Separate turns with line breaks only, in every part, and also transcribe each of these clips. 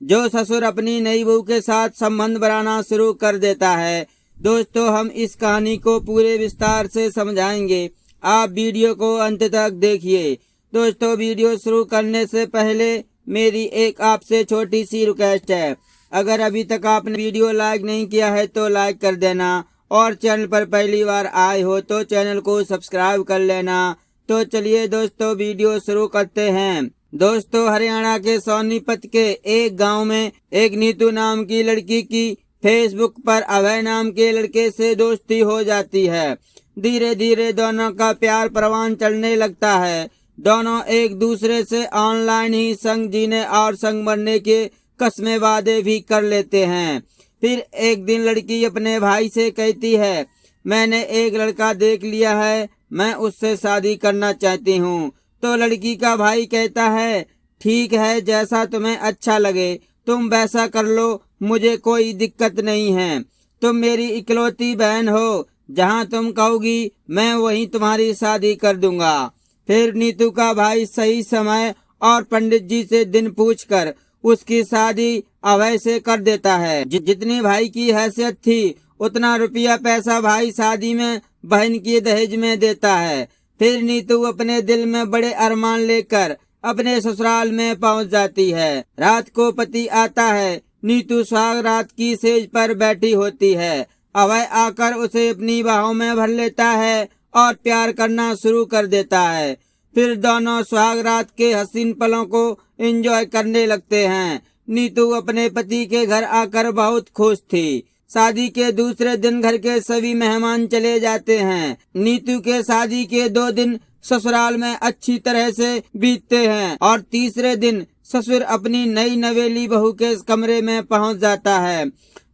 जो ससुर अपनी नई बहू के साथ संबंध बनाना शुरू कर देता है। दोस्तों, हम इस कहानी को पूरे विस्तार से समझाएंगे, आप वीडियो को अंत तक देखिए। दोस्तों, वीडियो शुरू करने से पहले मेरी एक आपसे छोटी सी रिक्वेस्ट है, अगर अभी तक आपने वीडियो लाइक नहीं किया है तो लाइक कर देना, और चैनल पर पहली बार आए हो तो चैनल को सब्सक्राइब कर लेना। तो चलिए दोस्तों, वीडियो शुरू करते हैं। दोस्तों, हरियाणा के सोनीपत के एक गांव में एक नीतू नाम की लड़की की फेसबुक पर अभय नाम के लड़के से दोस्ती हो जाती है। धीरे धीरे दोनों का प्यार परवान चढ़ने लगता है। दोनों एक दूसरे से ऑनलाइन ही संग जीने और संग मरने के कस्में वादे भी कर लेते हैं। फिर एक दिन लड़की अपने भाई से कहती है, मैंने एक लड़का देख लिया है, मैं उससे शादी करना चाहती हूँ। तो लड़की का भाई कहता है, ठीक है, जैसा तुम्हें अच्छा लगे तुम वैसा कर लो, मुझे कोई दिक्कत नहीं है। तुम मेरी इकलौती बहन हो, जहाँ तुम कहोगी मैं वहीं तुम्हारी शादी कर दूंगा। फिर नीतू का भाई सही समय और पंडित जी से दिन पूछकर उसकी शादी अभय से कर देता है। जितनी भाई की हैसियत थी उतना रुपया पैसा भाई शादी में बहन की दहेज में देता है। फिर नीतू अपने दिल में बड़े अरमान लेकर अपने ससुराल में पहुंच जाती है। रात को पति आता है। नीतू सुहाग रात की सेज पर बैठी होती है। अभय आकर उसे अपनी बाहों में भर लेता है और प्यार करना शुरू कर देता है। फिर दोनों सुहाग रात के हसीन पलों को एंजॉय करने लगते हैं। नीतू अपने पति के घर आकर बहुत खुश थी। शादी के दूसरे दिन घर के सभी मेहमान चले जाते हैं। नीतू के शादी के 2 दिन ससुराल में अच्छी तरह से बीतते हैं और तीसरे दिन ससुर अपनी नई नवेली बहू के कमरे में पहुंच जाता है।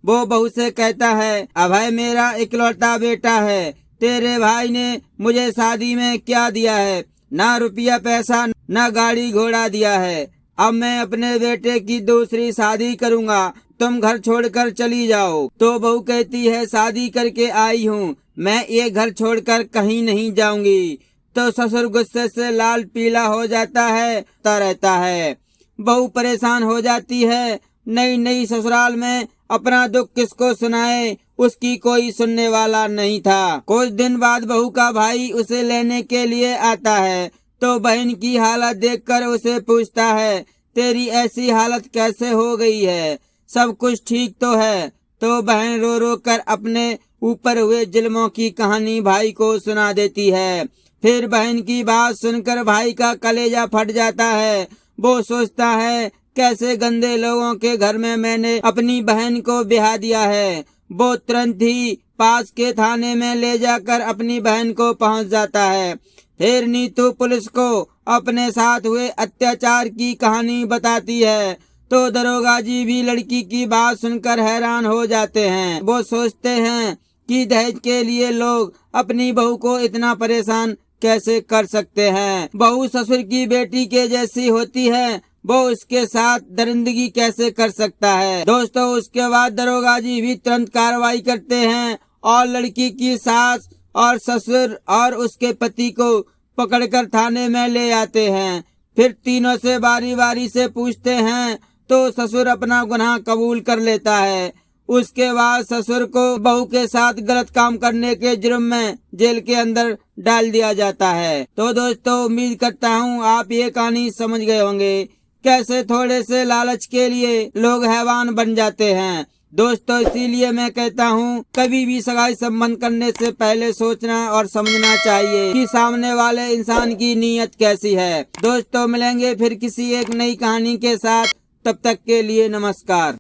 वो बहू से कहता है, अभय मेरा इकलौता बेटा है, तेरे भाई ने मुझे शादी में क्या दिया है, ना रुपया पैसा ना गाड़ी घोड़ा दिया है। अब मैं अपने बेटे की दूसरी शादी करूंगा, तुम घर छोड़कर चली जाओ। तो बहू कहती है, शादी करके आई हूँ, मैं ये घर छोड़कर कहीं नहीं जाऊंगी। तो ससुर गुस्से से लाल पीला हो जाता है। बहू परेशान हो जाती है। नई नई ससुराल में अपना दुख किसको सुनाए, उसकी कोई सुनने वाला नहीं था। कुछ दिन बाद बहू का भाई उसे लेने के लिए आता है। तो बहन की हालत देखकर उसे पूछता है, तेरी ऐसी हालत कैसे हो गई है, सब कुछ ठीक तो है। तो बहन रो रो कर अपने ऊपर हुए जुल्मों की कहानी भाई को सुना देती है। फिर बहन की बात सुनकर भाई का कलेजा फट जाता है। वो सोचता है, कैसे गंदे लोगों के घर में मैंने अपनी बहन को ब्याह दिया है। वो तुरंत ही पास के थाने में ले जाकर अपनी बहन को पहुंच जाता है। फिर नीतू पुलिस को अपने साथ हुए अत्याचार की कहानी बताती है। तो दरोगा जी भी लड़की की बात सुनकर हैरान हो जाते हैं। वो सोचते हैं कि दहेज के लिए लोग अपनी बहू को इतना परेशान कैसे कर सकते हैं। बहू ससुर की बेटी के जैसी होती है, वो उसके साथ दरिंदगी कैसे कर सकता है। दोस्तों, उसके बाद दरोगा जी भी तुरंत कार्रवाई करते हैं और लड़की की सास और ससुर और उसके पति को पकड़कर थाने में ले आते हैं। फिर तीनों से बारी बारी से पूछते हैं। तो ससुर अपना गुनाह कबूल कर लेता है। उसके बाद ससुर को बहू के साथ गलत काम करने के जुर्म में जेल के अंदर डाल दिया जाता है। तो दोस्तों, उम्मीद करता हूँ आप ये कहानी समझ गए होंगे, कैसे थोड़े से लालच के लिए लोग हैवान बन जाते हैं। दोस्तों, इसीलिए मैं कहता हूँ, कभी भी सगाई संबंध करने से पहले सोचना और समझना चाहिए कि सामने वाले इंसान की नीयत कैसी है। दोस्तों, मिलेंगे फिर किसी एक नई कहानी के साथ, तब तक के लिए नमस्कार।